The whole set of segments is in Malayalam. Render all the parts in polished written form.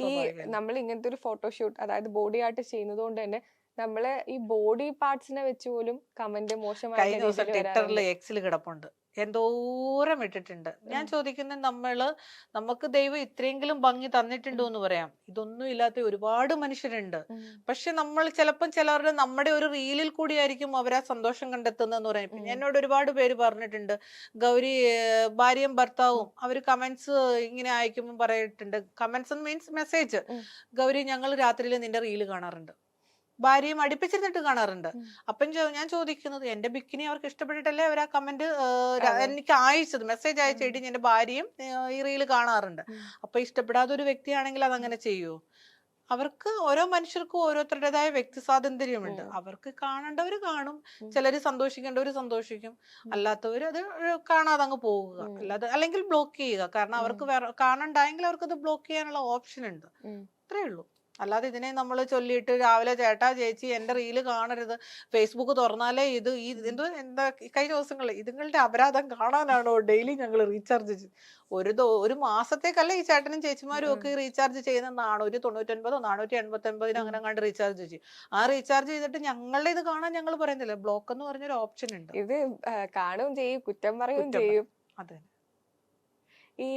ഈ നമ്മൾ ഇങ്ങനത്തെ ഒരു ഫോട്ടോഷൂട്ട് അതായത് ബോഡി ആർട്ട് ചെയ്യുന്നത് കൊണ്ട് തന്നെ നമ്മള് ഈ ബോഡി പാർട്സിനെ വെച്ച് പോലും കമന്റ് മോശമായിട്ട് കഴിഞ്ഞ ദിവസം രീതിയിൽ ട്വിറ്ററിൽ വരാറുണ്ട്. എക്സിൽ കിടപ്പുണ്ട്, എന്തോരം ഇട്ടിട്ടുണ്ട്. ഞാൻ ചോദിക്കുന്നത്, നമുക്ക് ദൈവം ഇത്രയെങ്കിലും ഭംഗി തന്നിട്ടുണ്ടോ എന്ന് പറയാം. ഇതൊന്നും ഇല്ലാത്ത ഒരുപാട് മനുഷ്യരുണ്ട്. പക്ഷെ നമ്മൾ ചിലപ്പം ചിലരുടെ നമ്മുടെ ഒരു റീലിൽ കൂടിയായിരിക്കും അവർ ആ സന്തോഷം കണ്ടെത്തുന്നതെന്ന് പറയാം. പിന്നെ എന്നോട് ഒരുപാട് പേര് പറഞ്ഞിട്ടുണ്ട്, ഗൗരി ഭാര്യയും ഭർത്താവും അവർ കമന്റ്സ് ഇങ്ങനെ അയക്കുമ്പോൾ പറയിട്ടുണ്ട്. കമന്റ്സ് മീൻസ് മെസ്സേജ്, ഗൗരി ഞങ്ങൾ രാത്രിയിൽ നിന്റെ റീല് കാണാറുണ്ട്, ഭാര്യയും അടുപ്പിച്ചിരുന്നിട്ട് കാണാറുണ്ട്. അപ്പം ഞാൻ ചോദിക്കുന്നത്, എന്റെ ബിക്കിനി അവർക്ക് ഇഷ്ടപ്പെട്ടിട്ടല്ലേ അവർ ആ കമന്റ് എനിക്ക് അയച്ചത്, മെസ്സേജ് അയച്ചിട്ട് എന്റെ ഭാര്യയും ഈ റീല് കാണാറുണ്ട്. അപ്പൊ ഇഷ്ടപ്പെടാത്ത ഒരു വ്യക്തിയാണെങ്കിൽ അതങ്ങനെ ചെയ്യുമോ? അവർക്ക് ഓരോ മനുഷ്യർക്കും ഓരോരുത്തരുടേതായ വ്യക്തി സ്വാതന്ത്ര്യമുണ്ട്. അവർക്ക് കാണേണ്ടവര് കാണും, ചിലര് സന്തോഷിക്കേണ്ടവര് സന്തോഷിക്കും, അല്ലാത്തവര് അത് കാണാതെ അങ്ങ് പോവുക. അല്ലാതെ അല്ലെങ്കിൽ ബ്ലോക്ക് ചെയ്യുക. കാരണം അവർക്ക് വേറെ കാണണ്ടായെങ്കിൽ അവർക്ക് അത് ബ്ലോക്ക് ചെയ്യാനുള്ള ഓപ്ഷൻ ഉണ്ട്. അത്രേ ഉള്ളൂ. അല്ലാതെ ഇതിനെ നമ്മൾ ചൊല്ലിയിട്ട് രാവിലെ ചേട്ടാ ചേച്ചി എന്റെ റീല് കാണരുത്, ഫേസ്ബുക്ക് തുറന്നാലേ എന്താ കഴിഞ്ഞ ദിവസങ്ങളിൽ ഇതുങ്ങളുടെ അപരാധം കാണാനാണോ ഡെയിലി ഞങ്ങൾ റീചാർജ് ഒരു മാസത്തേക്കല്ല ഈ ചേട്ടനും ചേച്ചിമാരും ഒക്കെ റീചാർജ് ചെയ്യുന്നതാണ്. ഒരു 99 489 അങ്ങനെ കണ്ട് റീചാർജ് ചെയ്യും. ആ റീചാർജ് ചെയ്തിട്ട് ഞങ്ങളുടെ ഇത് കാണാൻ ഞങ്ങൾ പറയുന്നില്ല. ബ്ലോക്ക് എന്ന് പറഞ്ഞൊരു ഓപ്ഷൻ ഉണ്ട്. ഇത് കാണുകയും ചെയ്യും, കുറ്റം പറയുകയും കുറ്റം ചെയ്യും. അതെ. ഈ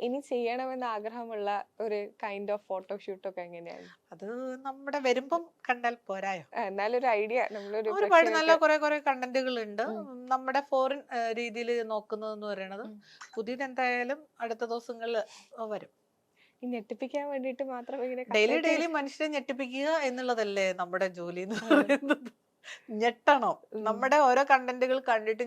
ഇനി ചെയ്യണമെന്ന് ആഗ്രഹമുള്ള ഒരു കൈൻഡ് ഓഫ് ഫോട്ടോഷൂട്ടൊക്കെ എങ്ങനെയാണ്? അത് നമ്മുടെ വരുമ്പം കണ്ടാൽ പോരായോ? എന്നാലും ഒരു ഐഡിയ നമ്മളൊരു ഒരുപാട് നല്ല കുറെ കണ്ടന്റുകൾ ഉണ്ട്. നമ്മുടെ ഫോറിൻ രീതിയിൽ നോക്കുന്നതെന്ന് പറയുന്നത് പുതിയത് എന്തായാലും അടുത്ത ദിവസങ്ങളിൽ വരും. ഈ ഞെട്ടിപ്പിക്കാൻ വേണ്ടിട്ട് മാത്രം ഇങ്ങനെ ഡെയിലി മനുഷ്യരെ ഞെട്ടിപ്പിക്കുക എന്നുള്ളതല്ലേ നമ്മുടെ ജോലി എന്ന് പറയുന്നത്. ഞെട്ടണം. നമ്മുടെ ഓരോ കണ്ടന്റുകൾ കണ്ടിട്ട്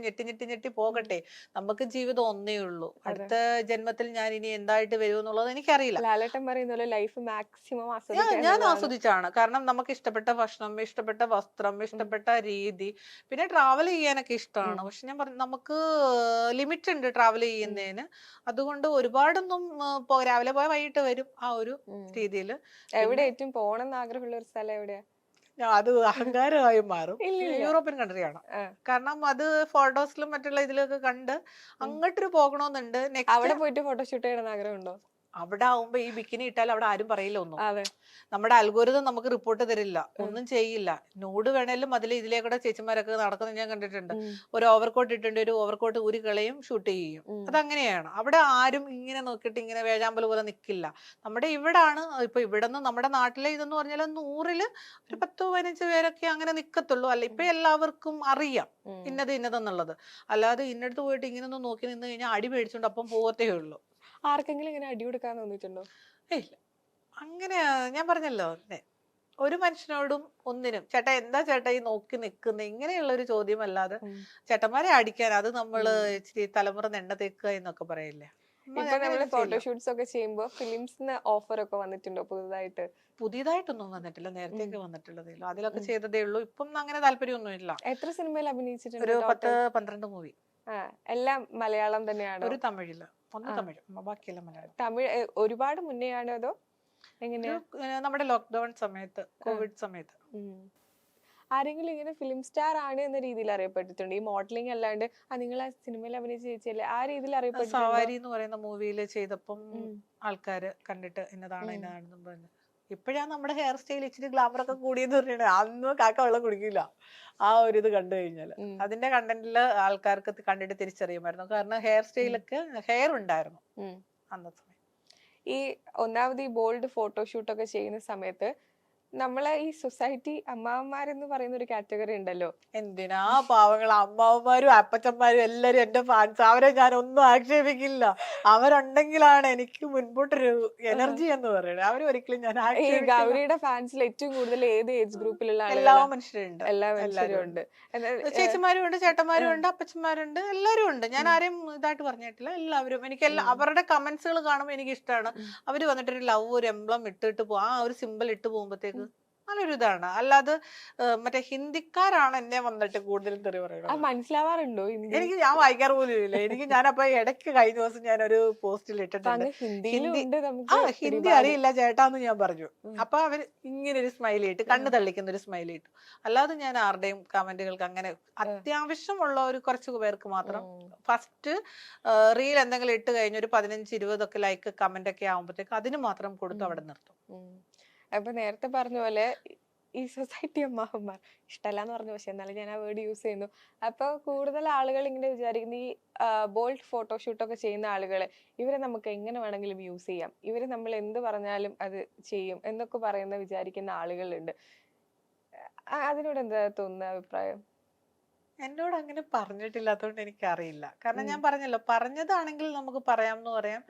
ഞെട്ടി പോകട്ടെ. നമുക്ക് ജീവിതം ഒന്നേ ഉള്ളൂ. അടുത്ത ജന്മത്തിൽ ഞാൻ ഇനി എന്തായിട്ട് വരും എന്നുള്ളത് എനിക്കറിയില്ല. ലാലേട്ടൻ പറയുന്ന ലൈഫ് മാക്സിമം ഞാൻ ആസ്വദിച്ചാണ്. കാരണം നമുക്ക് ഇഷ്ടപ്പെട്ട ഭക്ഷണം, ഇഷ്ടപ്പെട്ട വസ്ത്രം, ഇഷ്ടപ്പെട്ട രീതി, പിന്നെ ട്രാവൽ ചെയ്യാനൊക്കെ ഇഷ്ടമാണ്. പക്ഷെ ഞാൻ പറഞ്ഞു, നമുക്ക് ലിമിറ്റ് ഉണ്ട് ട്രാവൽ ചെയ്യുന്നതിന്. അതുകൊണ്ട് ഒരുപാടൊന്നും രാവിലെ പോയാൽ വൈകിട്ട് വരും, ആ ഒരു രീതിയിൽ. എവിടെ ഏറ്റവും പോകണം ആഗ്രഹമുള്ള ഒരു സ്ഥലം എവിടെയാ? അത് അഹങ്കാരമായി മാറും. യൂറോപ്യൻ കൺട്രിയാണ്. കാരണം അത് ഫോട്ടോസിലും മറ്റുള്ള ഇതിലൊക്കെ കണ്ട് അങ്ങോട്ടൊരു പോകണമെന്നുണ്ട്. അവിടെ പോയിട്ട് ഫോട്ടോഷൂട്ട് ചെയ്യണമെന്ന് ആഗ്രഹമുണ്ടോ? അവിടെ ആവുമ്പോ ഈ ബിക്കിനി ഇട്ടാൽ അവിടെ ആരും പറയില്ല ഒന്നും. അതെ, നമ്മുടെ അൽഗോരിതം നമുക്ക് റിപ്പോർട്ട് തരില്ല, ഒന്നും ചെയ്യില്ല. നോട് വേണേലും ചേച്ചിമാരൊക്കെ നടക്കുന്നത് ഞാൻ കണ്ടിട്ടുണ്ട്. ഒരു ഓവർകോട്ട് ഇട്ടുണ്ട്, ഒരു ഓവർകോട്ട് ഊരി കളയും, ഷൂട്ട് ചെയ്യും. അതങ്ങനെയാണ്. അവിടെ ആരും ഇങ്ങനെ നോക്കിയിട്ട് ഇങ്ങനെ വേഴാമ്പൽ പോലെ നിൽക്കില്ല. നമ്മുടെ ഇവിടാണ്. ഇപ്പൊ ഇവിടെ നിന്ന് നമ്മുടെ നാട്ടിലെ ഇതെന്ന് പറഞ്ഞാൽ 100-ൽ ഒരു 10-15 പേരൊക്കെ അങ്ങനെ നിക്കത്തുള്ളൂ. അല്ല, ഇപ്പൊ എല്ലാവർക്കും അറിയാം ഇന്നതെന്നുള്ളത്. അല്ലാതെ ഇന്നടുത്ത് പോയിട്ട് ഇങ്ങനെ ഒന്ന് നോക്കി നിന്ന് കഴിഞ്ഞാൽ അടി മേടിച്ചോണ്ട് അപ്പം പോകത്തേ ഉള്ളൂ. ആർക്കെങ്കിലും ഇങ്ങനെ അടി കൊടുക്കാൻ തോന്നിയിട്ടുണ്ടോ? ഇല്ല. അങ്ങനെ ഞാൻ പറഞ്ഞല്ലോ, ഒരു മനുഷ്യനോടും ഒന്നിനും ചേട്ടാ എന്താ ചേട്ടാ ഈ നോക്കി നിൽക്കുന്ന ഇങ്ങനെയുള്ള ഒരു ചോദ്യമല്ലാതെ ചേട്ടന്മാരെ അടിക്കാൻ അത് നമ്മള് ഇച്ചിരി തലമുറ നെണ്ണ തേക്കുക എന്നൊക്കെ പറയില്ലേ. ഇപ്പൊ നമ്മള് ഫോട്ടോഷൂട്ട്സ് ഒക്കെ ചെയ്യുമ്പോ ഫിലിംസിന് ഓഫർ ഒക്കെ വന്നിട്ടുണ്ടോ പുതുതായിട്ട്? പുതിയതായിട്ടൊന്നും വന്നിട്ടില്ല, നേരത്തേക്ക് വന്നിട്ടുള്ളതേ ഉള്ളൂ. അതിലൊക്കെ ചെയ്തതേ ഉള്ളൂ. ഇപ്പം അങ്ങനെ താല്പര്യമൊന്നും ഇല്ല. എത്ര സിനിമയിൽ അഭിനയിച്ചിട്ടുണ്ട്? ഒരു 10-12 മൂവി. എല്ലാം മലയാളം തന്നെയാണോ? ഒരു തമിഴില്, ഒന്ന് തമിഴ്, ബാക്കിയെല്ലാം മലയാളം. തമിഴ് ഒരുപാട് മുന്നേ ആണോ അതോ എങ്ങനെയാ? നമ്മുടെ ലോക്ക്ഡൌൺ സമയത്ത്, കോവിഡ് സമയത്ത്. ആരെങ്കിലും ഇങ്ങനെ ഫിലിം സ്റ്റാർ ആണ് എന്ന രീതിയിൽ അറിയപ്പെട്ടിട്ടുണ്ട്? ഈ മോഡലിംഗ് അല്ലാണ്ട് നിങ്ങൾ ആ സിനിമയിൽ അഭിനയിച്ച ചേച്ചിയല്ലേ, ആ രീതിയിൽ അറിയപ്പെട്ടു? സവാരി എന്ന് പറയുന്ന മൂവിയിൽ ചെയ്തപ്പം ആൾക്കാര് കണ്ടിട്ട് ഇന്നതാണെന്നും പറഞ്ഞു. ഇപ്പോഴാണ് നമ്മുടെ ഹെയർ സ്റ്റൈൽ ഇച്ചിരി ഗ്ലാമർ ഒക്കെ കൂടിയെന്ന് പറഞ്ഞിട്ട് അന്ന് കാക്ക വെള്ളം കുടിക്കില്ല. ആ ഒരു ഇത് കണ്ടു കഴിഞ്ഞാല് അതിന്റെ കണ്ടന്റില് ആൾക്കാർക്ക് കണ്ടിട്ട് തിരിച്ചറിയുമായിരുന്നു. കാരണം ഹെയർ സ്റ്റൈലൊക്കെ ഹെയർ ഉണ്ടായിരുന്നു അന്നത്തെ സമയം. ഈ ഒന്നാമത് ഈ ബോൾഡ് ഫോട്ടോഷൂട്ടൊക്കെ ചെയ്യുന്ന സമയത്ത് നമ്മളെ ഈ സൊസൈറ്റി അമ്മാവന്മാരെന്ന് പറയുന്ന ഒരു കാറ്റഗറി ഉണ്ടല്ലോ. എന്തിനാ പാവങ്ങൾ അമ്മാവന്മാരും അപ്പച്ചന്മാരും എല്ലാരും എന്റെ ഫാൻസ്. അവരെ ഞാൻ ഒന്നും ആക്ഷേപിക്കില്ല. അവരുണ്ടെങ്കിലാണ് എനിക്ക് മുൻപോട്ടൊരു എനർജി എന്ന് പറയുന്നത്. അവരൊരിക്കലും ഞാൻ ഗൗരിയുടെ ഫാൻസിൽ ഏറ്റവും കൂടുതൽ ഏത് ഏജ് ഗ്രൂപ്പിലുള്ള എല്ലാ മനുഷ്യരുണ്ട്. എല്ലാ മനുഷ്യരും ഉണ്ട്. ചേച്ചിമാരും ഉണ്ട്, ചേട്ടന്മാരും ഉണ്ട്, അപ്പച്ചന്മാരുണ്ട്, എല്ലാരും ഉണ്ട്. ഞാൻ ആരെയും ഇതായിട്ട് പറഞ്ഞിട്ടില്ല. എല്ലാവരും എനിക്ക് അവരുടെ കമന്റ്സുകൾ കാണുമ്പോൾ എനിക്ക് ഇഷ്ടമാണ്. അവര് വന്നിട്ടൊരു ലവ്, ഒരു എംബ്ലം ഇട്ടിട്ട് ആ ഒരു സിമ്പിൾ ഇട്ട് പോകുമ്പോഴത്തേക്ക് നല്ലൊരു ഇതാണ്. അല്ലാതെ മറ്റേ ഹിന്ദിക്കാരാണ് എന്നെ വന്നിട്ട് കൂടുതലും തെറി അത് പറയുന്നത്. മനസ്സിലാവാറുണ്ടോ ഹിന്ദി? ഞാൻ വായിക്കാറ് പോലും ഇല്ല. ഞാനപ്പോ ഇടയ്ക്ക് കഴിഞ്ഞ ദിവസം ഞാനൊരു പോസ്റ്റിൽ അപ്പൊ ഇട്ടിട്ടുണ്ട്. അങ്ങ് ഹിന്ദിയിലും ഹിന്ദി ഉണ്ട് നമുക്ക് ഹിന്ദി പിടിപാട്. അറിയില്ല ചേട്ടാന്ന് ഞാൻ പറഞ്ഞു. ഉം. അപ്പൊ അവര് ഇങ്ങനെ ഒരു സ്മൈലി ഇട്ട്, കണ്ണ് തള്ളിക്കുന്ന ഒരു സ്മൈലി ഇട്ടു. അല്ലാതെ ഞാൻ ആരുടെയും കമന്റുകൾക്ക് അങ്ങനെ അത്യാവശ്യമുള്ള ഒരു കുറച്ച് പേർക്ക് മാത്രം ഫസ്റ്റ് റീൽ എന്തെങ്കിലും ഇട്ട് കഴിഞ്ഞ് ഒരു 15-20 ഒക്കെ ലൈക്ക് കമന്റ് ഒക്കെ ആവുമ്പോഴത്തേക്ക് അതിന് മാത്രം കൊടുത്ത് അവിടെ നിർത്തും. അപ്പൊ നേരത്തെ പറഞ്ഞ പോലെ ഈ സൊസൈറ്റി അമ്മാവന്മാർ ഇഷ്ടമല്ലാന്ന് പറഞ്ഞു, പക്ഷെ എന്നാലും ഞാൻ ആ വേർഡ് യൂസ് ചെയ്യുന്നു. അപ്പൊ കൂടുതൽ ആളുകൾ ഇങ്ങനെ വിചാരിക്കുന്ന ഈ ബോൾഡ് ഫോട്ടോഷൂട്ടൊക്കെ ചെയ്യുന്ന ആളുകളെ ഇവരെ നമുക്ക് എങ്ങനെ വേണമെങ്കിലും യൂസ് ചെയ്യാം, ഇവര് നമ്മൾ എന്ത് പറഞ്ഞാലും അത് ചെയ്യും എന്നൊക്കെ വിചാരിക്കുന്ന ആളുകളുണ്ട്. അതിനോട് എന്താ തോന്നുന്ന അഭിപ്രായം? എന്നോട് അങ്ങനെ പറഞ്ഞിട്ടില്ലാത്തതുകൊണ്ട് എനിക്കറിയില്ല. കാരണം ഞാൻ പറഞ്ഞല്ലോ, പറഞ്ഞതാണെങ്കിൽ നമുക്ക് പറയാമെന്ന് പറയാം.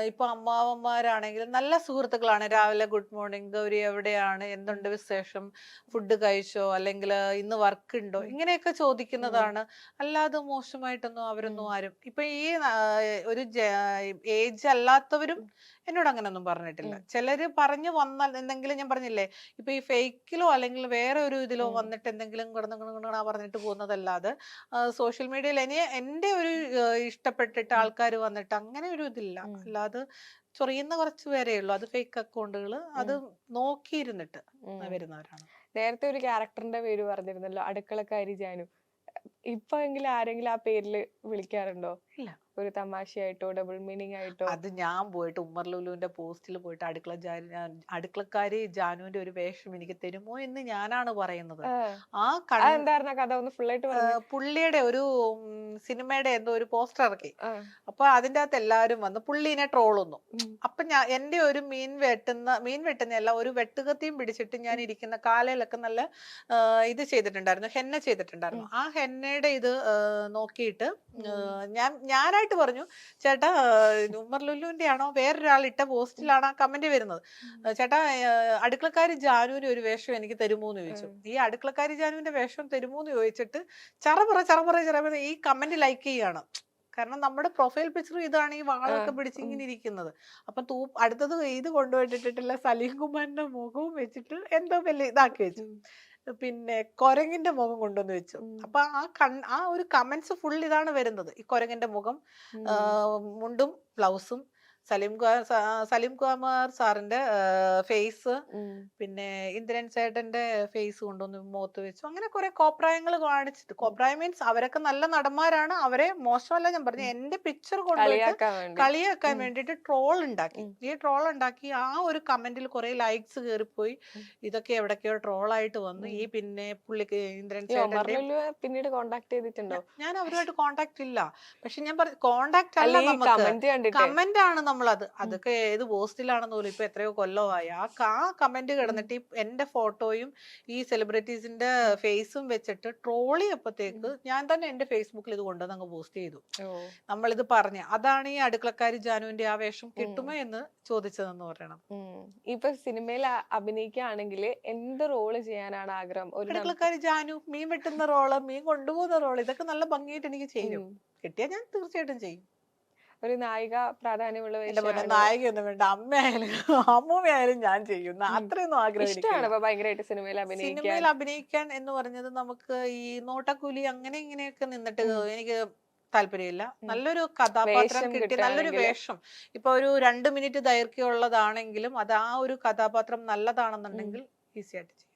ഇപ്പൊ അമ്മാവന്മാരാണെങ്കിലും നല്ല സുഹൃത്തുക്കളാണ്. രാവിലെ ഗുഡ് മോർണിംഗ് ഗൗരി, എവിടെയാണ്, എന്തുണ്ട് വിശേഷം, ഫുഡ് കഴിച്ചോ, അല്ലെങ്കിൽ ഇന്ന് വർക്ക് ഉണ്ടോ, ഇങ്ങനെയൊക്കെ ചോദിക്കുന്നതാണ്. അല്ലാതെ മോശമായിട്ടൊന്നും അവരൊന്നും ആരും ഇപ്പൊ ഈ ഒരു ഏജ് അല്ലാത്തവരും എന്നോട് അങ്ങനൊന്നും പറഞ്ഞിട്ടില്ല. ചിലര് പറഞ്ഞു വന്നാൽ എന്തെങ്കിലും, ഞാൻ പറഞ്ഞില്ലേ, ഇപ്പൊ ഈ ഫേക്കിലോ അല്ലെങ്കിൽ വേറെ ഒരു ഇതിലോ വന്നിട്ട് എന്തെങ്കിലും കിടന്ന് പറഞ്ഞിട്ട് പോകുന്നതല്ലാതെ സോഷ്യൽ മീഡിയയിൽ എന്റെ ഒരു ഇഷ്ടപ്പെട്ടിട്ട് ആൾക്കാർ വന്നിട്ട് അങ്ങനെ ഒരു ഇതില്ല. അല്ലാതെ ചൊറിയുന്ന കുറച്ച് പേരേ ഉള്ളൂ. അത് ഫേക്ക് അക്കൗണ്ടുകൾ, അത് നോക്കിയിരുന്നിട്ട് വരുന്നവരാണ്. നേരത്തെ ഒരു ക്യാരക്ടറിന്റെ പേര് പറഞ്ഞിരുന്നല്ലോ, അടുക്കളക്കാരി ജാനു. ഇപ്പൊ എങ്കിലും ആരെങ്കിലും ആ പേരില് വിളിക്കാറുണ്ടോ? ഇല്ല. ഒരു തമാശയായിട്ടോ ഡബിൾ മീനിങ് ആയിട്ടോ? അത് ഞാൻ പോയിട്ട് ഉമ്മർ ലുലുവിന്റെ പോസ്റ്റിൽ പോയിട്ട് അടുക്കളക്കാരി ജാനുവിന്റെ ഒരു വേഷം എനിക്ക് തരുമോ എന്ന് ഞാനാണ് പറയുന്നത്. ആ അതെന്തായിരുന്നു കഥ? ഒന്ന് ഫുൾ ആയിട്ട് പറഞ്ഞു. പുള്ളിയുടെ ഒരു സിനിമയുടെ എന്തോ ഒരു പോസ്റ്റർ ഇറക്കി. അപ്പൊ അതിന്റെ അകത്ത് എല്ലാവരും വന്ന് പുള്ളിനെ ട്രോളുന്നു. അപ്പൊ എന്റെ ഒരു മീൻ വെട്ടുന്നല്ല, ഒരു വെട്ടുകത്തിയും പിടിച്ചിട്ട് ഞാൻ ഇരിക്കുന്ന കാലയിലൊക്കെ നല്ല ഇത് ചെയ്തിട്ടുണ്ടായിരുന്നു, ഹെന്ന ചെയ്തിട്ടുണ്ടായിരുന്നു. ആ ഹെന്നയുടെ ഇത് നോക്കിയിട്ട് ഞാനായിട്ട് പറഞ്ഞു, ചേട്ടാ ഉമ്മർ ലുലുവിന്റെ ആണോ വേറൊരാൾ ഇട്ട പോസ്റ്റിലാണ് ആ കമന്റ് വരുന്നത്, ചേട്ടാ അടുക്കളക്കാരി ജാനുവിന് ഒരു വേഷം എനിക്ക് തരുമോ എന്ന് ചോദിച്ചു. ഈ അടുക്കളക്കാരി ജാനുവിന്റെ വേഷം തരുമോ എന്ന് ചോദിച്ചിട്ട് ചറപറ ഈ കമന്റ് ലൈക്ക് ചെയ്യാണ്. കാരണം നമ്മുടെ പ്രൊഫൈൽ പിക്ചർ ഇതാണ്, ഈ വാളൊക്കെ പിടിച്ച് ഇങ്ങനെ ഇരിക്കുന്നത്. അപ്പൊ അടുത്തത് ഇത് കൊണ്ടുപോയിട്ടിട്ടുള്ള സലീം കുമാറിന്റെ മുഖവും വെച്ചിട്ട് എന്തോ വലിയ ഇതാക്കി വെച്ചു. പിന്നെ കൊരങ്ങിന്റെ മുഖം കൊണ്ടുവന്ന് വെച്ചു. അപ്പൊ ആ ഒരു കമന്റ്സ് ഫുൾ ഇതാണ് വരുന്നത്. ഈ കൊരങ്ങിന്റെ മുഖം, മുണ്ടും ബ്ലൗസും, സലീം കുമാർ സാറിന്റെ ഫേസ്, പിന്നെ ഇന്ദ്രൻ ചേട്ടന്റെ ഫേസ് കൊണ്ടൊന്ന് മുഖത്ത് വെച്ചു. അങ്ങനെ കുറെ കോപ്രായങ്ങൾ കാണിച്ചിട്ട്, കോപ്രായം മീൻസ് അവരൊക്കെ നല്ല നടന്മാരാണ്, അവരെ മോശമല്ല ഞാൻ പറഞ്ഞു. എന്റെ പിക്ചർ കൊണ്ടുപോയിട്ട് കളിയാക്കാൻ വേണ്ടിട്ട് ട്രോൾ ഉണ്ടാക്കി. ഈ ട്രോൾ ഉണ്ടാക്കി ആ ഒരു കമന്റിൽ കുറെ ലൈക്സ് കയറിപ്പോയി. ഇതൊക്കെ എവിടൊക്കെയോ ട്രോളായിട്ട് വന്നു. ഈ പിന്നെ പുള്ളിക്ക് ഇന്ദ്രൻ ചേട്ടന്റെ പിന്നീട് കോണ്ടാക്ട് ചെയ്തിട്ടുണ്ടോ? ഞാൻ അവരുമായിട്ട് കോണ്ടാക്ട് ഇല്ല. പക്ഷെ ഞാൻ കോണ്ടാക്ട് അല്ല, നമുക്ക് കമന്റ് ആണ് നമ്മളത്. അതൊക്കെ ഏത് പോസ്റ്റിലാണെന്ന് പോലും ഇപ്പൊ എത്രയോ കൊല്ലമായി. ആ കമന്റ് കിടന്നിട്ട് എന്റെ ഫോട്ടോയും ഈ സെലിബ്രിറ്റീസിന്റെ ഫേസും വെച്ചിട്ട് ട്രോൾ ചെയ്യപ്പോഴത്തേക്ക് ഞാൻ തന്നെ എന്റെ ഫേസ്ബുക്കിൽ ഇത് കൊണ്ടുവന്ന് അങ്ങ് പോസ്റ്റ് ചെയ്തു. നമ്മളിത് പറഞ്ഞ അതാണ് ഈ അടുക്കളക്കാരി ജാനുവിന്റെ ആ വേഷം കിട്ടുമോ എന്ന് ചോദിച്ചതെന്ന് പറയണം. ഇപ്പൊ സിനിമയിൽ അഭിനയിക്കുകയാണെങ്കിൽ എന്ത് റോള് ചെയ്യാനാണ് ആഗ്രഹം? അടുക്കളക്കാരി ജാനു, മീൻ വെട്ടുന്ന റോള്, മീൻ കൊണ്ടുപോകുന്ന റോള്, ഇതൊക്കെ നല്ല ഭംഗിയായിട്ട് എനിക്ക് ചെയ്യും. കിട്ടിയാൽ ഞാൻ തീർച്ചയായിട്ടും ചെയ്യും. ഒരു നായിക പ്രാധാന്യമുള്ള നായികയൊന്നും വേണ്ട, അമ്മൂമ്മയായാലും ഞാൻ ചെയ്യുന്ന അത്രയൊന്നും ആഗ്രഹം. സിനിമയിൽ അഭിനയിക്കാൻ എന്ന് പറഞ്ഞത് നമുക്ക് ഈ നോട്ടക്കൂലി അങ്ങനെ ഇങ്ങനെയൊക്കെ നിന്നിട്ട് എനിക്ക് താല്പര്യമില്ല. നല്ലൊരു കഥാപാത്രം കിട്ടി, നല്ലൊരു വേഷം, ഇപ്പൊ ഒരു 2 മിനിറ്റ് ദൈർഘ്യമുള്ളതാണെങ്കിലും അത് ആ ഒരു കഥാപാത്രം നല്ലതാണെന്നുണ്ടെങ്കിൽ ഈസി ആയിട്ട് ചെയ്യും.